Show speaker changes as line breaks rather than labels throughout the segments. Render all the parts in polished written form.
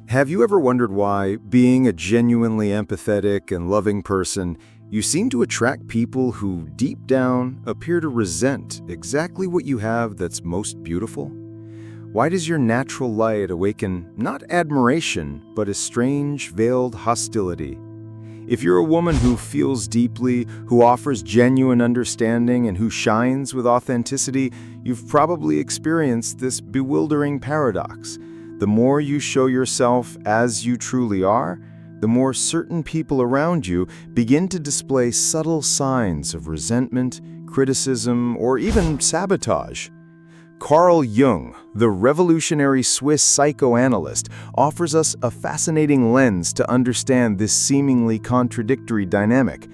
Have you ever wondered why, being a genuinely empathetic and loving person, you seem to attract people who, deep down, appear to resent exactly what you have that's most beautiful? Why does your natural light awaken not admiration, but a strange, veiled hostility? If you're a woman who feels deeply, who offers genuine understanding, and who shines with authenticity, you've probably experienced this bewildering paradox. The more you show yourself as you truly are, the more certain people around you begin to display subtle signs of resentment, criticism, or even sabotage. Carl Jung, the revolutionary Swiss psychoanalyst, offers us a fascinating lens to understand this seemingly contradictory dynamic.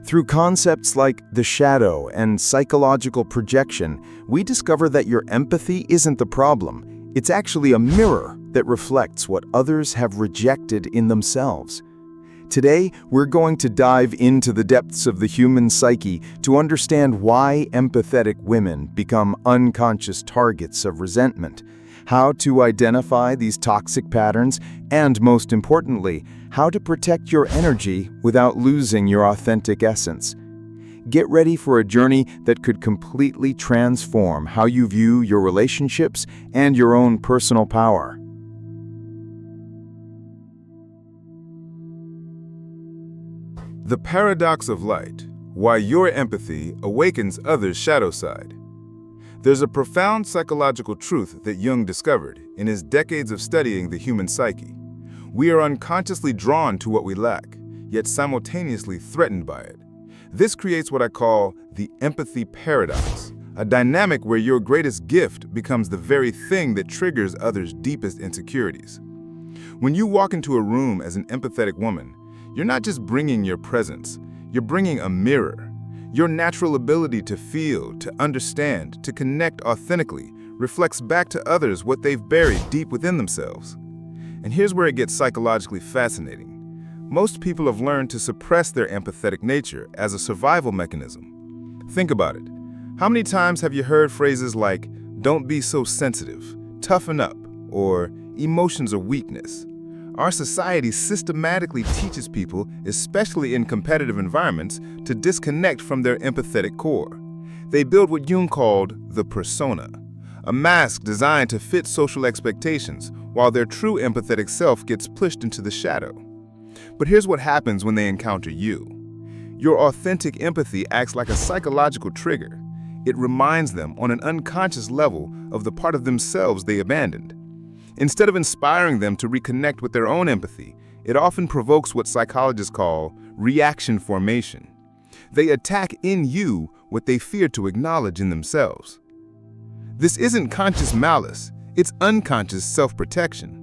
Through concepts like the shadow and psychological projection, we discover that your empathy isn't the problem. It's actually a mirror that reflects what others have rejected in themselves. Today, we're going to dive into the depths of the human psyche to understand why empathetic women become unconscious targets of resentment, how to identify these toxic patterns, and most importantly, how to protect your energy without losing your authentic essence. Get ready for a journey that could completely transform how you view your relationships and your own personal power.
The paradox of light: why your empathy awakens others' shadow side. There's a profound psychological truth that Jung discovered in his decades of studying the human psyche. We are unconsciously drawn to what we lack, yet simultaneously threatened by it. This creates what I call the empathy paradox, a dynamic where your greatest gift becomes the very thing that triggers others' deepest insecurities. When you walk into a room as an empathetic woman, you're not just bringing your presence, you're bringing a mirror. Your natural ability to feel, to understand, to connect authentically reflects back to others what they've buried deep within themselves. And here's where it gets psychologically fascinating. Most people have learned to suppress their empathetic nature as a survival mechanism. Think about it. How many times have you heard phrases like, "Don't be so sensitive," "toughen up," or "emotions are weakness"? Our society systematically teaches people, especially in competitive environments, to disconnect from their empathetic core. They build what Jung called the persona, a mask designed to fit social expectations, while their true empathetic self gets pushed into the shadow. But here's what happens when they encounter you. Your authentic empathy acts like a psychological trigger. It reminds them on an unconscious level of the part of themselves they abandoned. Instead of inspiring them to reconnect with their own empathy, it often provokes what psychologists call reaction formation. They attack in you what they fear to acknowledge in themselves. This isn't conscious malice, it's unconscious self-protection.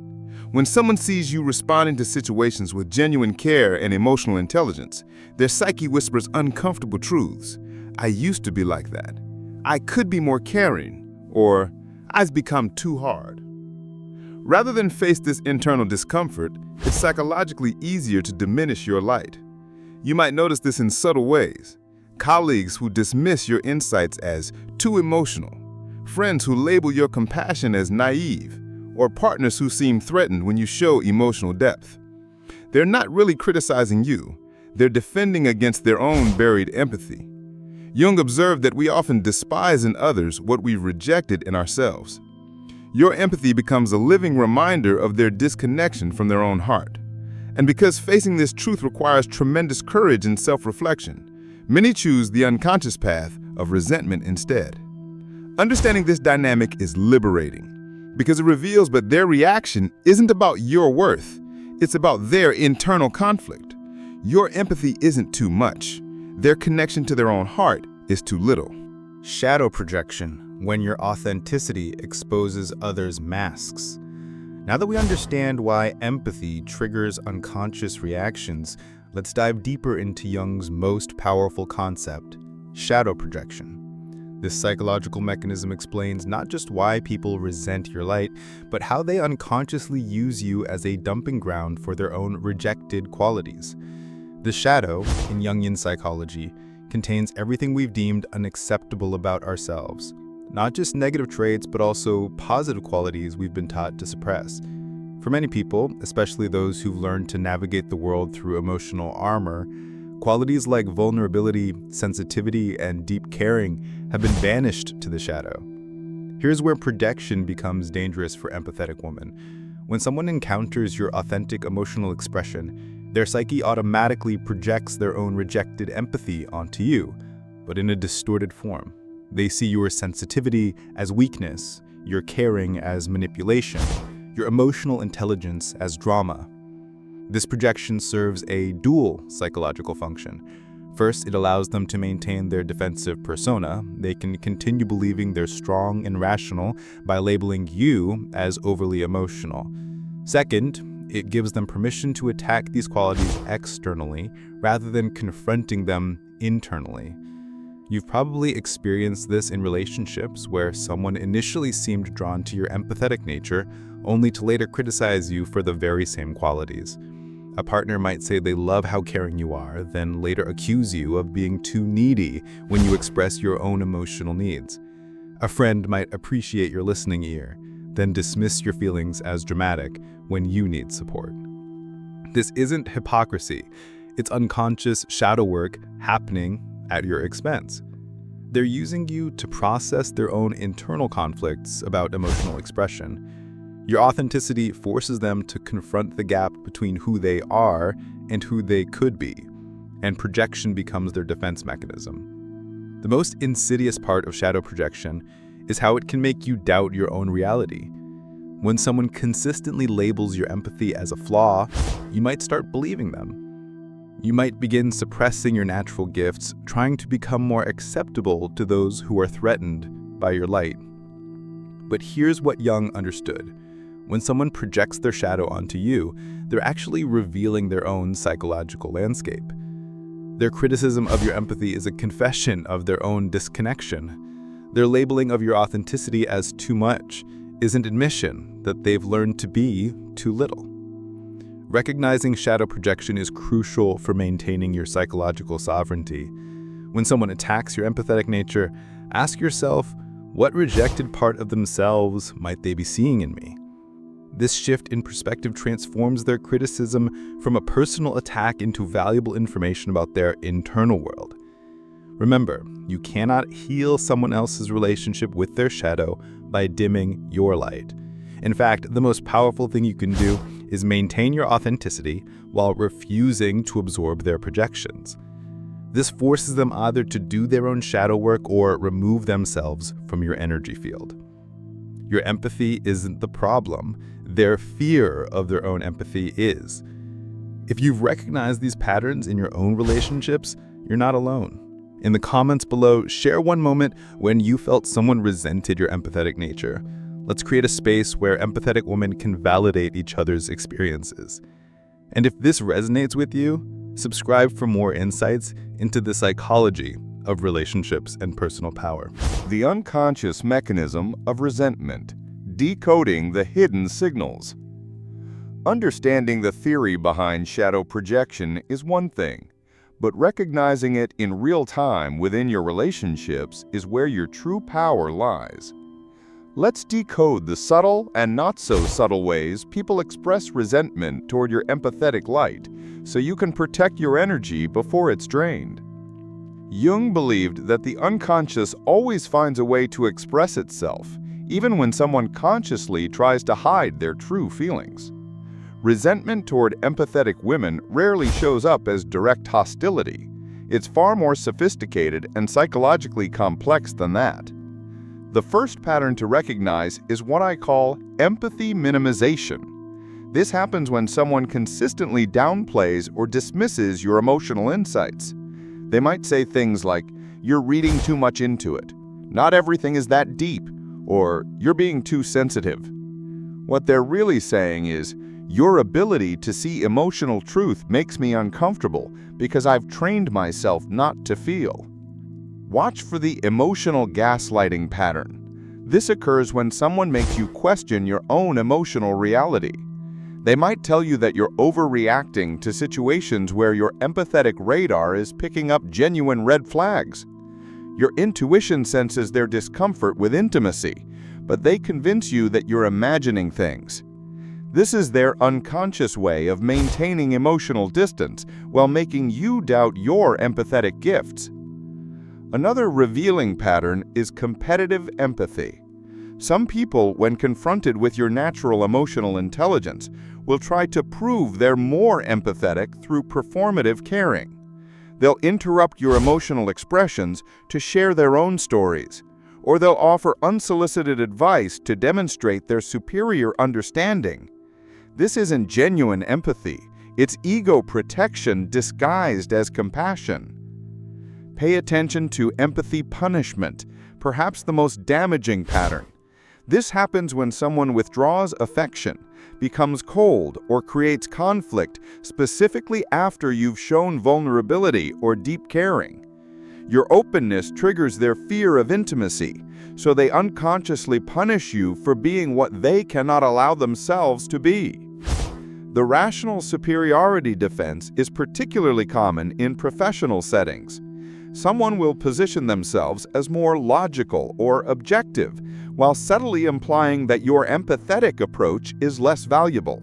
When someone sees you responding to situations with genuine care and emotional intelligence, their psyche whispers uncomfortable truths. "I used to be like that," "I could be more caring," or "I've become too hard." Rather than face this internal discomfort, it's psychologically easier to diminish your light. You might notice this in subtle ways. Colleagues who dismiss your insights as too emotional, friends who label your compassion as naive, or partners who seem threatened when you show emotional depth. They're not really criticizing you, they're defending against their own buried empathy. Jung observed that we often despise in others what we've rejected in ourselves. Your empathy becomes a living reminder of their disconnection from their own heart. And because facing this truth requires tremendous courage and self-reflection, many choose the unconscious path of resentment instead. Understanding this dynamic is liberating, because it reveals that their reaction isn't about your worth, it's about their internal conflict. Your empathy isn't too much. Their connection to their own heart is too little.
Shadow projection, when your authenticity exposes others' masks. Now that we understand why empathy triggers unconscious reactions, let's dive deeper into Jung's most powerful concept, shadow projection. This psychological mechanism explains not just why people resent your light, but how they unconsciously use you as a dumping ground for their own rejected qualities. The shadow, in Jungian psychology, contains everything we've deemed unacceptable about ourselves. Not just negative traits, but also positive qualities we've been taught to suppress. For many people, especially those who've learned to navigate the world through emotional armor, qualities like vulnerability, sensitivity, and deep caring have been banished to the shadow. Here's where projection becomes dangerous for empathetic women. When someone encounters your authentic emotional expression, their psyche automatically projects their own rejected empathy onto you, but in a distorted form. They see your sensitivity as weakness, your caring as manipulation, your emotional intelligence as drama. This projection serves a dual psychological function. First, it allows them to maintain their defensive persona. They can continue believing they're strong and rational by labeling you as overly emotional. Second, it gives them permission to attack these qualities externally rather than confronting them internally. You've probably experienced this in relationships where someone initially seemed drawn to your empathetic nature, only to later criticize you for the very same qualities. A partner might say they love how caring you are, then later accuse you of being too needy when you express your own emotional needs. A friend might appreciate your listening ear, then dismiss your feelings as dramatic when you need support. This isn't hypocrisy. It's unconscious shadow work happening at your expense. They're using you to process their own internal conflicts about emotional expression. Your authenticity forces them to confront the gap between who they are and who they could be, and projection becomes their defense mechanism. The most insidious part of shadow projection is how it can make you doubt your own reality. When someone consistently labels your empathy as a flaw, you might start believing them. You might begin suppressing your natural gifts, trying to become more acceptable to those who are threatened by your light. But here's what Jung understood. When someone projects their shadow onto you, they're actually revealing their own psychological landscape. Their criticism of your empathy is a confession of their own disconnection. Their labeling of your authenticity as too much is an admission that they've learned to be too little. Recognizing shadow projection is crucial for maintaining your psychological sovereignty. When someone attacks your empathetic nature, ask yourself, what rejected part of themselves might they be seeing in me? This shift in perspective transforms their criticism from a personal attack into valuable information about their internal world. Remember, you cannot heal someone else's relationship with their shadow by dimming your light. In fact, the most powerful thing you can do is maintain your authenticity while refusing to absorb their projections. This forces them either to do their own shadow work or remove themselves from your energy field. Your empathy isn't the problem. Their fear of their own empathy is. If you've recognized these patterns in your own relationships, you're not alone. In the comments below, share one moment when you felt someone resented your empathetic nature. Let's create a space where empathetic women can validate each other's experiences. And if this resonates with you, subscribe for more insights into the psychology of relationships and personal power.
The unconscious mechanism of resentment, decoding the hidden signals. Understanding the theory behind shadow projection is one thing, but recognizing it in real time within your relationships is where your true power lies. Let's decode the subtle and not so subtle ways people express resentment toward your empathetic light so you can protect your energy before it's drained. Jung believed that the unconscious always finds a way to express itself, even when someone consciously tries to hide their true feelings. Resentment toward empathetic women rarely shows up as direct hostility. It's far more sophisticated and psychologically complex than that. The first pattern to recognize is what I call empathy minimization. This happens when someone consistently downplays or dismisses your emotional insights. They might say things like, "You're reading too much into it," "Not everything is that deep," or "You're being too sensitive." What they're really saying is, "Your ability to see emotional truth makes me uncomfortable because I've trained myself not to feel." Watch for the emotional gaslighting pattern. This occurs when someone makes you question your own emotional reality. They might tell you that you're overreacting to situations where your empathetic radar is picking up genuine red flags. Your intuition senses their discomfort with intimacy, but they convince you that you're imagining things.
This is their unconscious way of maintaining emotional distance while making you doubt your empathetic gifts. Another revealing pattern is competitive empathy. Some people, when confronted with your natural emotional intelligence, will try to prove they're more empathetic through performative caring. They'll interrupt your emotional expressions to share their own stories, or they'll offer unsolicited advice to demonstrate their superior understanding. This isn't genuine empathy. It's ego protection disguised as compassion. Pay attention to empathy punishment, perhaps the most damaging pattern. This happens when someone withdraws affection, becomes cold, or creates conflict specifically after you've shown vulnerability or deep caring. Your openness triggers their fear of intimacy, so they unconsciously punish you for being what they cannot allow themselves to be. The rational superiority defense is particularly common in professional settings. Someone will position themselves as more logical or objective, while subtly implying that your empathetic approach is less valuable.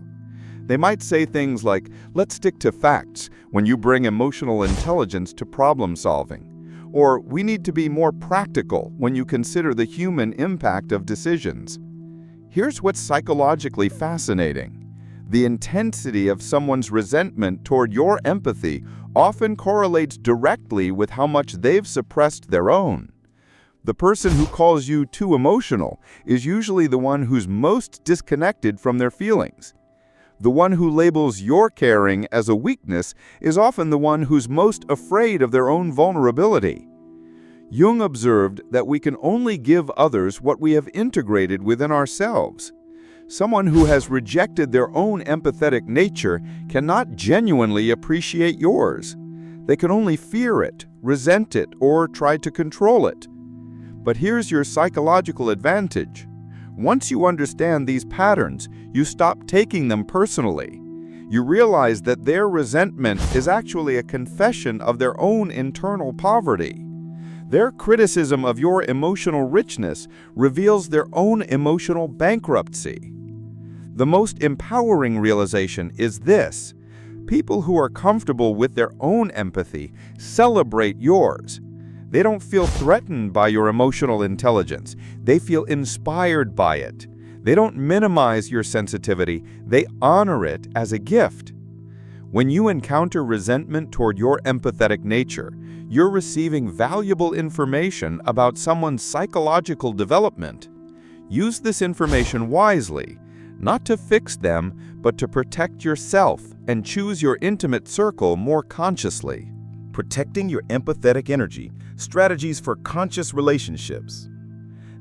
They might say things like, "Let's stick to facts," when you bring emotional intelligence to problem solving. Or, "We need to be more practical," when you consider the human impact of decisions. Here's what's psychologically fascinating. The intensity of someone's resentment toward your empathy often correlates directly with how much they've suppressed their own. The person who calls you too emotional is usually the one who's most disconnected from their feelings. The one who labels your caring as a weakness is often the one who's most afraid of their own vulnerability. Jung observed that we can only give others what we have integrated within ourselves. Someone who has rejected their own empathetic nature cannot genuinely appreciate yours. They can only fear it, resent it, or try to control it. But here's your psychological advantage. Once you understand these patterns, you stop taking them personally. You realize that their resentment is actually a confession of their own internal poverty. Their criticism of your emotional richness reveals their own emotional bankruptcy. The most empowering realization is this: people who are comfortable with their own empathy celebrate yours. They don't feel threatened by your emotional intelligence. They feel inspired by it. They don't minimize your sensitivity. They honor it as a gift. When you encounter resentment toward your empathetic nature, you're receiving valuable information about someone's psychological development. Use this information wisely, not to fix them, but to protect yourself and choose your intimate circle more consciously.
Protecting your empathetic energy, strategies for conscious relationships.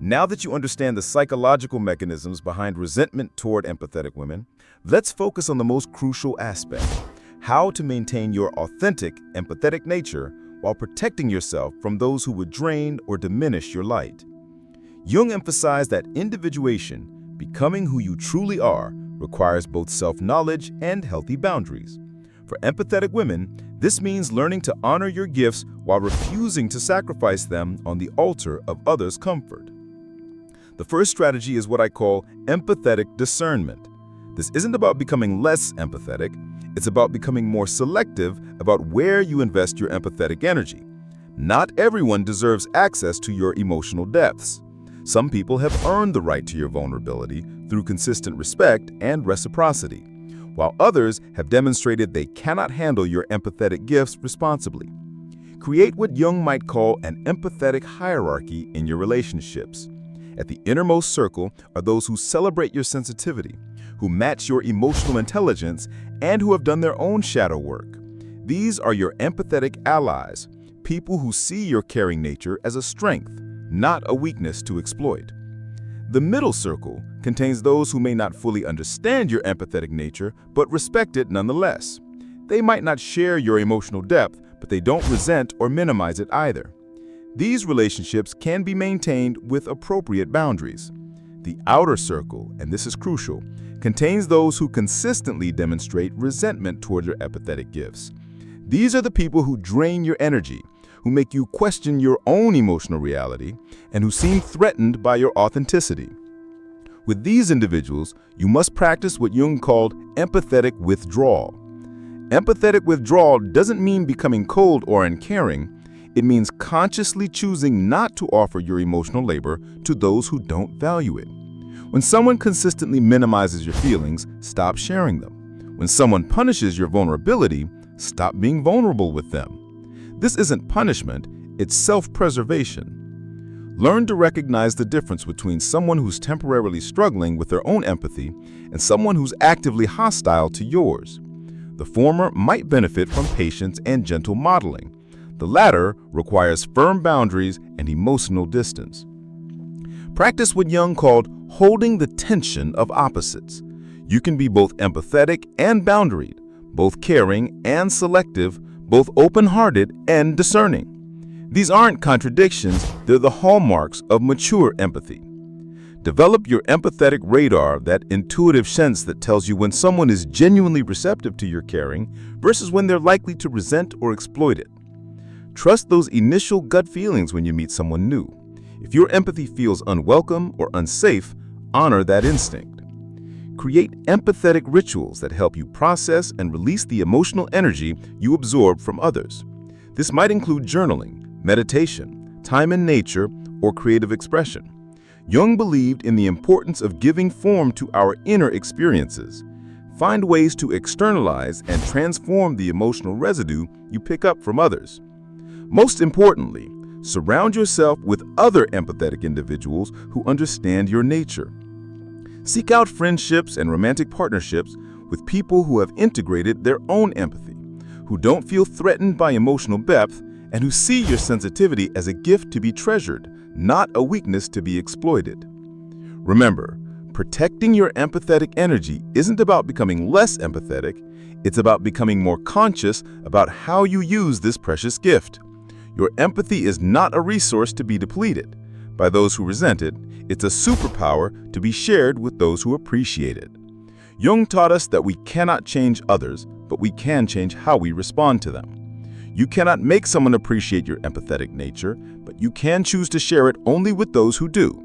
Now that you understand the psychological mechanisms behind resentment toward empathetic women, let's focus on the most crucial aspect: how to maintain your authentic, empathetic nature while protecting yourself from those who would drain or diminish your light. Jung emphasized that individuation, becoming who you truly are, requires both self-knowledge and healthy boundaries. For empathetic women, this means learning to honor your gifts while refusing to sacrifice them on the altar of others' comfort. The first strategy is what I call empathetic discernment. This isn't about becoming less empathetic, it's about becoming more selective about where you invest your empathetic energy. Not everyone deserves access to your emotional depths. Some people have earned the right to your vulnerability through consistent respect and reciprocity, while others have demonstrated they cannot handle your empathetic gifts responsibly. Create what Jung might call an empathetic hierarchy in your relationships. At the innermost circle are those who celebrate your sensitivity, who match your emotional intelligence, and who have done their own shadow work. These are your empathetic allies, people who see your caring nature as a strength, not a weakness to exploit. The middle circle contains those who may not fully understand your empathetic nature, but respect it nonetheless. They might not share your emotional depth, but they don't resent or minimize it either. These relationships can be maintained with appropriate boundaries. The outer circle, and this is crucial, contains those who consistently demonstrate resentment toward your empathetic gifts. These are the people who drain your energy, who make you question your own emotional reality, and who seem threatened by your authenticity.
With these individuals, you must practice what Jung called empathetic withdrawal. Empathetic withdrawal doesn't mean becoming cold or uncaring. It means consciously choosing not to offer your emotional labor to those who don't value it. When someone consistently minimizes your feelings, stop sharing them. When someone punishes your vulnerability, stop being vulnerable with them. This isn't punishment, it's self-preservation. Learn to recognize the difference between someone who's temporarily struggling with their own empathy and someone who's actively hostile to yours. The former might benefit from patience and gentle modeling. The latter requires firm boundaries and emotional distance. Practice what Jung called holding the tension of opposites. You can be both empathetic and boundaried, both caring and selective, both open-hearted and discerning. These aren't contradictions, they're the hallmarks of mature empathy. Develop your empathetic radar, that intuitive sense that tells you when someone is genuinely receptive to your caring versus when they're likely to resent or exploit it. Trust those initial gut feelings when you meet someone new. If your empathy feels unwelcome or unsafe, honor that instinct. Create empathetic rituals that help you process and release the emotional energy you absorb from others. This might include journaling, meditation, time in nature, or creative expression. Jung believed in the importance of giving form to our inner experiences. Find ways to externalize and transform the emotional residue you pick up from others. Most importantly, surround yourself with other empathetic individuals who understand your nature. Seek out friendships and romantic partnerships with people who have integrated their own empathy, who don't feel threatened by emotional depth, and who see your sensitivity as a gift to be treasured, not a weakness to be exploited. Remember, protecting your empathetic energy isn't about becoming less empathetic, it's about becoming more conscious about how you use this precious gift. Your empathy is not a resource to be depleted by those who resent it. It's a superpower to be shared with those who appreciate it. Jung taught us that we cannot change others, but we can change how we respond to them. You cannot make someone appreciate your empathetic nature, but you can choose to share it only with those who do.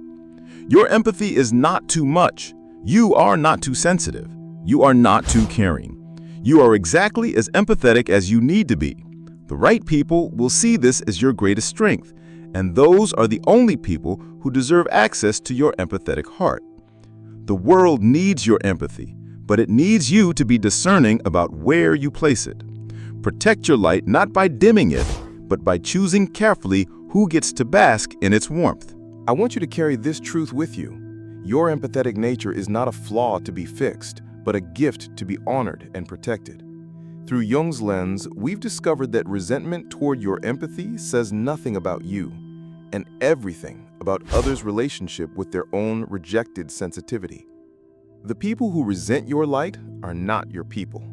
Your empathy is not too much. You are not too sensitive. You are not too caring. You are exactly as empathetic as you need to be. The right people will see this as your greatest strength, and those are the only people who deserve access to your empathetic heart. The world needs your empathy, but it needs you to be discerning about where you place it. Protect your light not by dimming it, but by choosing carefully who gets to bask in its warmth.
I want you to carry this truth with you. Your empathetic nature is not a flaw to be fixed, but a gift to be honored and protected. Through Jung's lens, we've discovered that resentment toward your empathy says nothing about you, and everything about others' relationship with their own rejected sensitivity. The people who resent your light are not your people.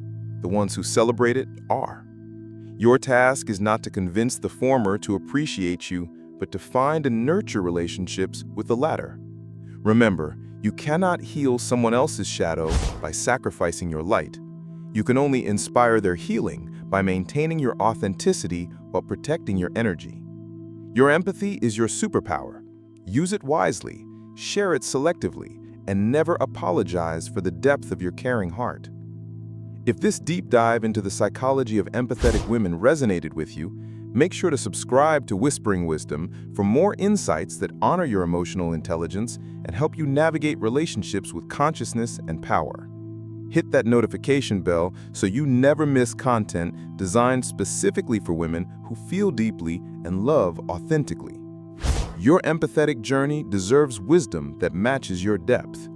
The ones who celebrate it are. Your task is not to convince the former to appreciate you, but to find and nurture relationships with the latter. Remember, you cannot heal someone else's shadow by sacrificing your light. You can only inspire their healing by maintaining your authenticity while protecting your energy. Your empathy is your superpower. Use it wisely, share it selectively, and never apologize for the depth of your caring heart. If this deep dive into the psychology of empathetic women resonated with you, make sure to subscribe to Whispering Wisdom for more insights that honor your emotional intelligence and help you navigate relationships with consciousness and power. Hit that notification bell so you never miss content designed specifically for women who feel deeply and love authentically. Your empathetic journey deserves wisdom that matches your depth.